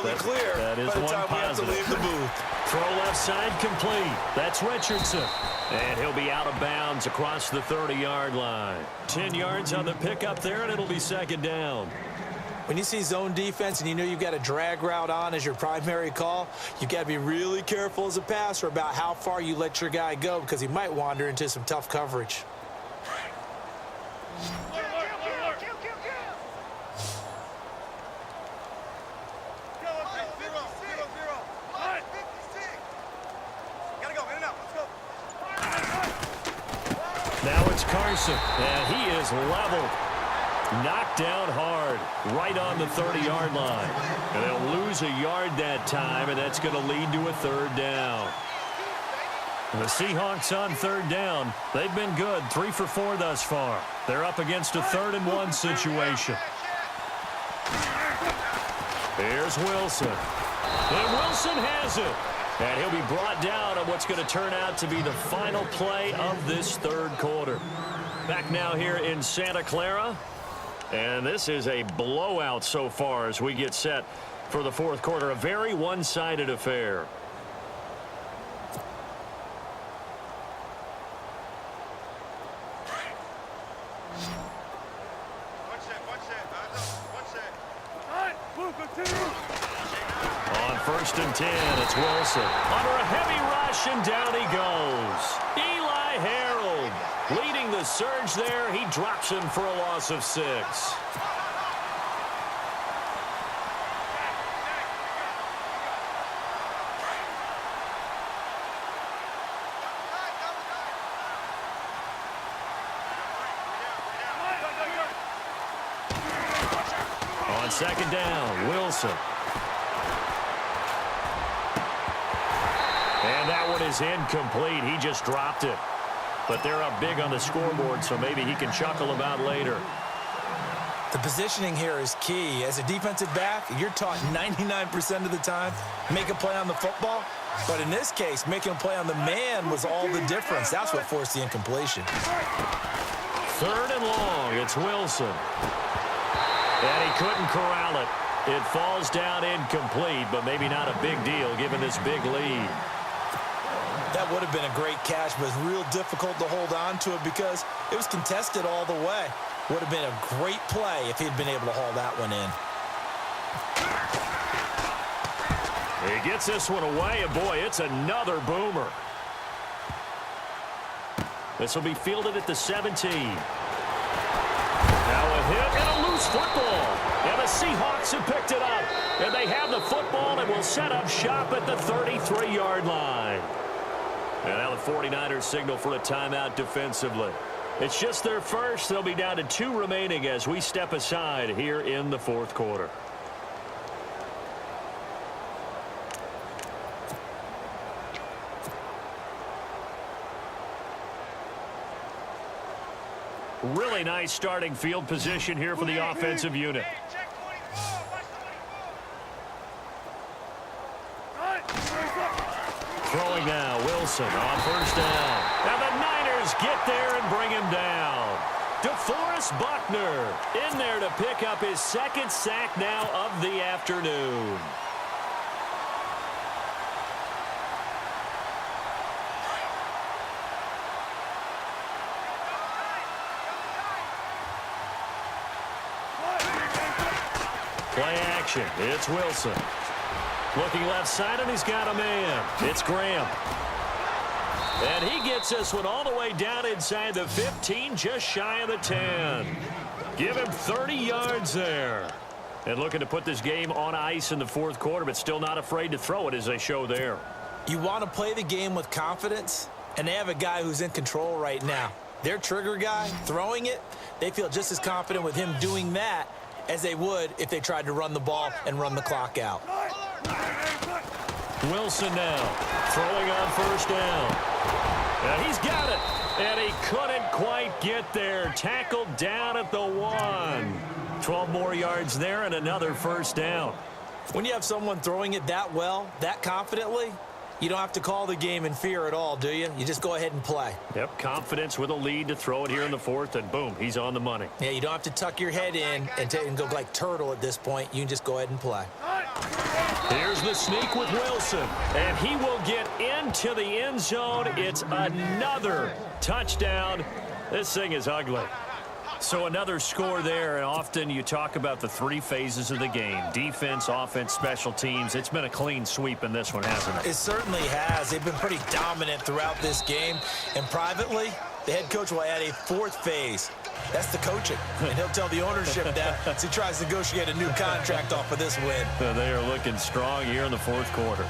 entirely clear that is by the one time we have to positive. leave the booth. Throw left side complete. That's Richardson. And he'll be out of bounds across the 30-yard line. 10 yards on the pickup there, and it'll be second down. When you see zone defense and you know you've got a drag route on as your primary call, you've got to be really careful as a passer about how far you let your guy go because he might wander into some tough coverage. Now it's Carson, and he is leveled. Knocked down hard, right on the 30-yard line. And they'll lose a yard that time, and that's going to lead to a third down. The Seahawks on third down. They've been good, 3 for 4 thus far. They're up against a 3rd and 1 situation. Here's Wilson. And Wilson has it. And he'll be brought down on what's going to turn out to be the final play of this third quarter. Back now here in Santa Clara. And this is a blowout so far as we get set for the fourth quarter. A very one-sided affair. On 1st and 10, it's Wilson. Under a heavy rush, and down he goes. Eli Harold leading the surge there. He drops him for a loss of 6. On 2nd down, Wilson. And that one is incomplete. He just dropped it. But they're up big on the scoreboard, so maybe he can chuckle about later. The positioning here is key. As a defensive back, you're taught 99% of the time, make a play on the football. But in this case, making a play on the man was all the difference. That's what forced the incompletion. 3rd and long, it's Wilson. And he couldn't corral it. It falls down incomplete, but maybe not a big deal given this big lead. That would have been a great catch, but it's real difficult to hold on to it because it was contested all the way. Would have been a great play if he'd been able to haul that one in. He gets this one away, and boy, it's another boomer. This will be fielded at the 17. Now a hit and a loose football. And the Seahawks have picked it up. And they have the football and will set up shop at the 33-yard line. And now the 49ers signal for a timeout defensively. It's just their first. They'll be down to 2 remaining as we step aside here in the fourth quarter. Really nice starting field position here for the offensive unit. Throwing now, Wilson on 1st down. And the Niners get there and bring him down. DeForest Buckner in there to pick up his 2nd sack now of the afternoon. Play action. It's Wilson. Looking left side, and he's got a man. It's Graham. And he gets this one all the way down inside the 15, just shy of the 10. Give him 30 yards there. And looking to put this game on ice in the fourth quarter, but still not afraid to throw it as they show there. You want to play the game with confidence, and they have a guy who's in control right now. Their trigger guy, throwing it, they feel just as confident with him doing that as they would if they tried to run the ball and run the clock out. Wilson now, throwing on 1st down. And he's got it. And he couldn't quite get there. Tackled down at the 1. 12 more yards there and another 1st down. When you have someone throwing it that well, that confidently, you don't have to call the game in fear at all, do you? You just go ahead and play. Yep, confidence with a lead to throw it here in the fourth, and boom, he's on the money. Yeah, you don't have to tuck your head in and go like turtle at this point. You can just go ahead and play. the sneak with Wilson. And he will get into the end zone. It's another touchdown. This thing is ugly. So another score there, and often you talk about the three phases of the game. Defense, offense, special teams. It's been a clean sweep in this one, hasn't it? It certainly has. They've been pretty dominant throughout this game. And privately, the head coach will add a fourth phase. That's the coaching. And he'll tell the ownership that as he tries to negotiate a new contract off of this win. They are looking strong here in the fourth quarter.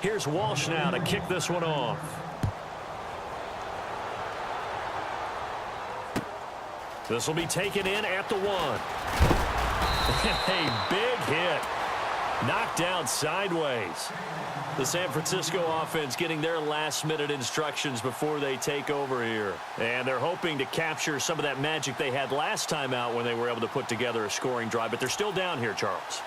Here's Walsh now to kick this one off. This will be taken in at the 1. A big hit. Knocked down sideways. The San Francisco offense getting their last-minute instructions before they take over here. And they're hoping to capture some of that magic they had last time out when they were able to put together a scoring drive. But they're still down here, Charles.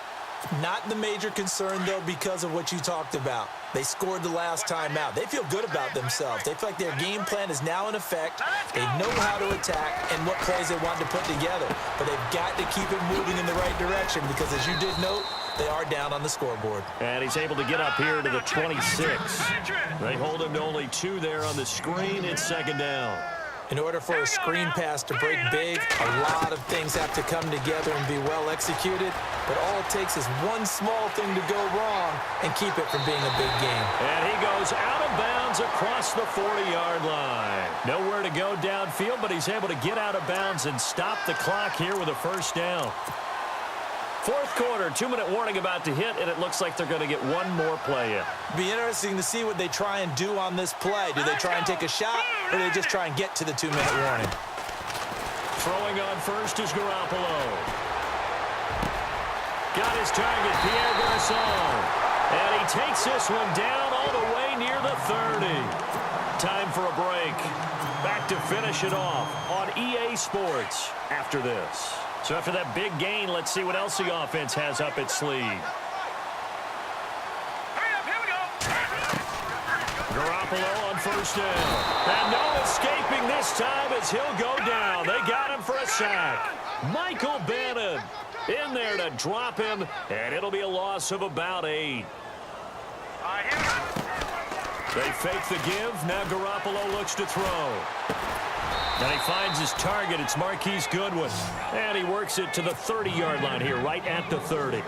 Not the major concern, though, because of what you talked about. They scored the last time out. They feel good about themselves. They feel like their game plan is now in effect. They know how to attack and what plays they want to put together. But they've got to keep it moving in the right direction because, as you did note, they are down on the scoreboard. And he's able to get up here to the 26. They hold him to only 2 there on the screen. It's second down. In order for a screen pass to break big, a lot of things have to come together and be well executed. But all it takes is one small thing to go wrong and keep it from being a big game. And he goes out of bounds across the 40-yard line. Nowhere to go downfield, but he's able to get out of bounds and stop the clock here with a first down. Fourth quarter, 2-minute warning about to hit, and it looks like they're going to get one more play in. Be interesting to see what they try and do on this play. Do they try and take a shot, or do they just try and get to the 2-minute warning? Throwing on first is Garoppolo. Got his target, Pierre Garçon. And he takes this one down all the way near the 30. Time for a break. Back to finish it off on EA Sports after this. So after that big gain, let's see what else the offense has up its sleeve. Garoppolo on first down. And no escaping this time as he'll go down. They got him for a sack. Michael Bannon in there to drop him, and it'll be a loss of about 8. They fake the give. Now Garoppolo looks to throw. And he finds his target. It's Marquise Goodwin. And he works it to the 30-yard line here, right at the 30.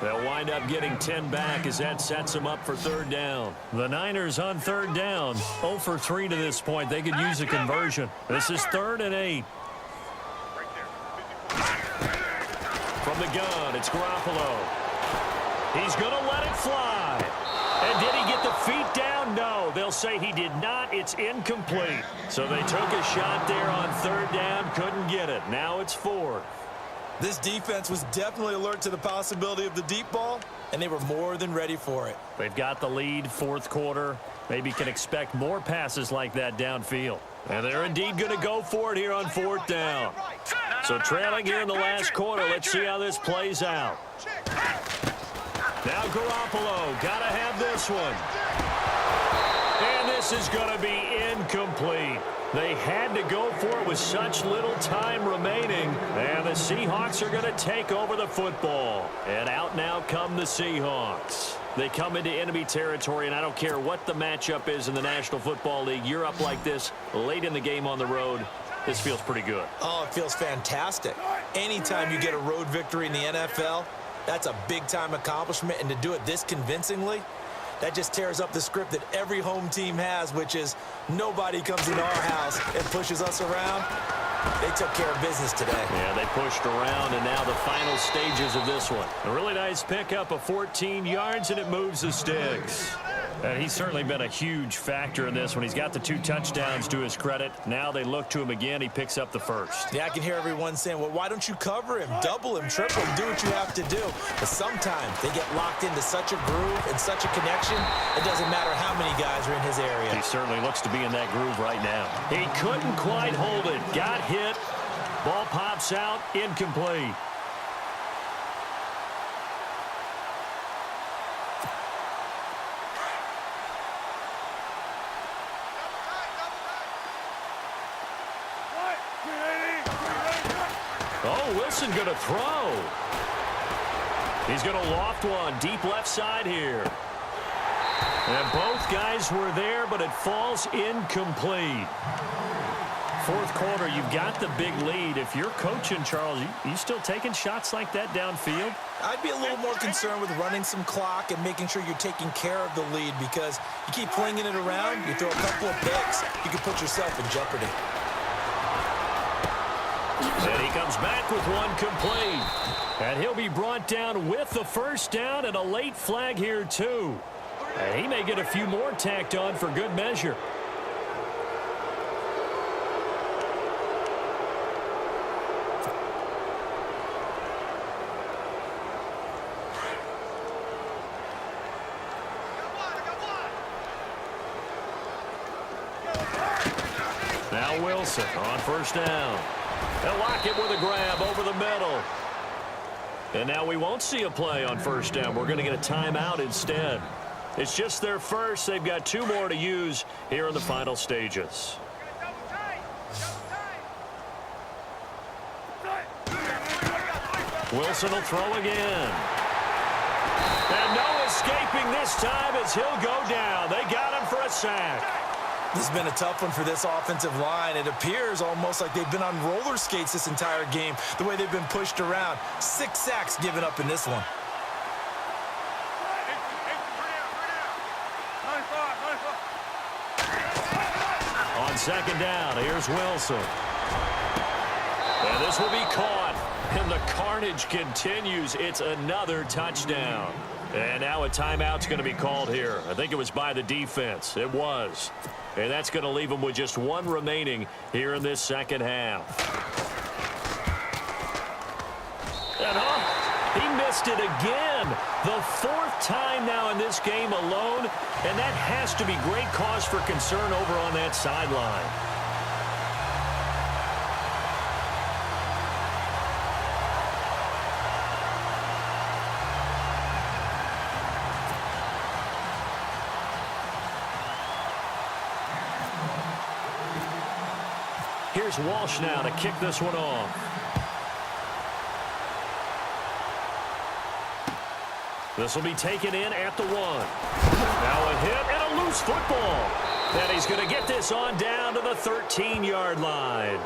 They'll wind up getting 10 back as that sets them up for third down. The Niners on third down. 0 for 3 to this point. They could use a conversion. This is 3rd and 8. From the gun, it's Garoppolo. He's going to let it fly. And did he get the feet down? No. They'll say he did not. It's incomplete. So they took a shot there on third down. Couldn't get it. Now it's 4th. This defense was definitely alert to the possibility of the deep ball, and they were more than ready for it. They've got the lead, fourth quarter. Maybe can expect more passes like that downfield. And they're indeed going to go for it here on 4th down. So trailing here in the last quarter. Let's see how this plays out. Now Garoppolo, got to have this one. And this is going to be incomplete. They had to go for it with such little time remaining. And the Seahawks are going to take over the football. And out now come the Seahawks. They come into enemy territory, and I don't care what the matchup is in the National Football League. You're up like this late in the game on the road. This feels pretty good. Oh, it feels fantastic. Anytime you get a road victory in the NFL, that's a big-time accomplishment, and to do it this convincingly, that just tears up the script that every home team has, which is nobody comes into our house and pushes us around. They took care of business today. Yeah, they pushed around, and now the final stages of this one. A really nice pickup of 14 yards, and it moves the sticks. And he's certainly been a huge factor in this one. He's got the 2 touchdowns to his credit. Now they look to him again. He picks up the first. Yeah, I can hear everyone saying, well, why don't you cover him, double him, triple him, do what you have to do. But sometimes they get locked into such a groove and such a connection, it doesn't matter how many guys are in his area. He certainly looks to be in that groove right now. He couldn't quite hold it. Got hit. Ball pops out. Incomplete. Oh, Wilson going to throw. He's going to loft one deep left side here. And both guys were there, but it falls incomplete. Fourth quarter, you've got the big lead. If you're coaching, Charles, you still taking shots like that downfield? I'd be a little more concerned with running some clock and making sure you're taking care of the lead, because you keep flinging it around, you throw a couple of picks, you can put yourself in jeopardy. And he comes back with one complete. And he'll be brought down with the first down and a late flag here, too. And he may get a few more tacked on for good measure. Now Wilson on first down. They'll lock it with a grab over the middle. And now we won't see a play on first down. We're going to get a timeout instead. It's just their first. They've got two more to use here in the final stages. Wilson will throw again. And no escaping this time as he'll go down. They got him for a sack. This has been a tough one for this offensive line. It appears almost like they've been on roller skates this entire game, the way they've been pushed around. 6 sacks given up in this one. On second down, here's Wilson. And this will be caught. And the carnage continues. It's another touchdown. And now a timeout's going to be called here. I think it was by the defense. It was. And that's going to leave them with just one remaining here in this second half. And he missed it again. The 4th time now in this game alone. And that has to be great cause for concern over on that sideline. Here's Walsh now to kick this one off. This will be taken in at the 1. Now a hit and a loose football. And he's going to get this on down to the 13-yard line.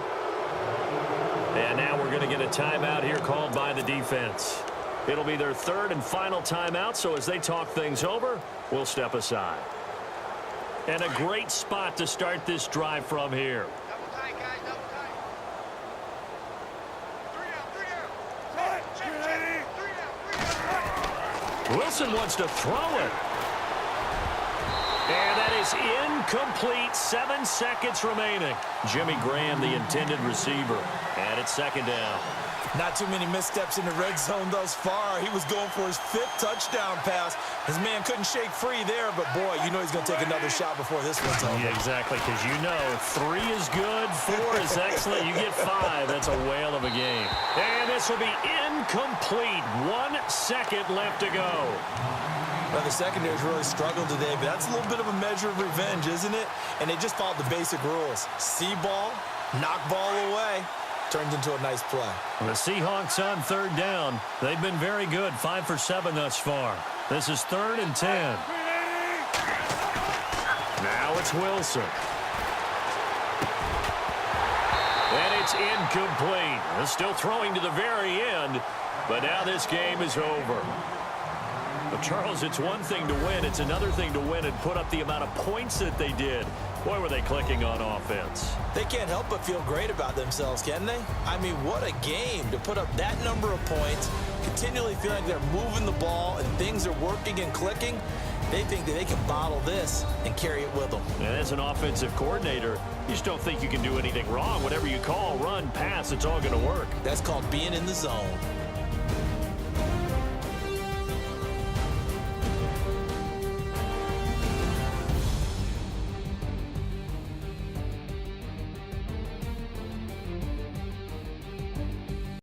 And now we're going to get a timeout here called by the defense. It'll be their 3rd and final timeout, so as they talk things over, we'll step aside. And a great spot to start this drive from here. Wilson wants to throw it. And that is incomplete. 7 seconds remaining. Jimmy Graham, the intended receiver. And it's second down. Not too many missteps in the red zone thus far. He was going for his 5th touchdown pass. His man couldn't shake free there, but boy, you know he's going to take another shot before this one's over. Yeah, exactly, because you know 3 is good, 4 is excellent. You get 5. That's a whale of a game. And this will be incomplete. 1 second left to go. Well, the secondary's really struggled today, but that's a little bit of a measure of revenge, isn't it? And they just followed the basic rules. See ball, knock ball away. Turns into a nice play. The Seahawks on 3rd down. They've been very good. 5 for 7 thus far. This is 3rd and 10. Now it's Wilson. And it's incomplete. They're still throwing to the very end, but now this game is over. But Charles, it's one thing to win. It's another thing to win and put up the amount of points that they did. Boy, were they clicking on offense. They can't help but feel great about themselves, can they? I mean, what a game to put up that number of points, continually feel like they're moving the ball and things are working and clicking. They think that they can bottle this and carry it with them. And as an offensive coordinator, you just don't think you can do anything wrong. Whatever you call, run, pass, it's all going to work. That's called being in the zone.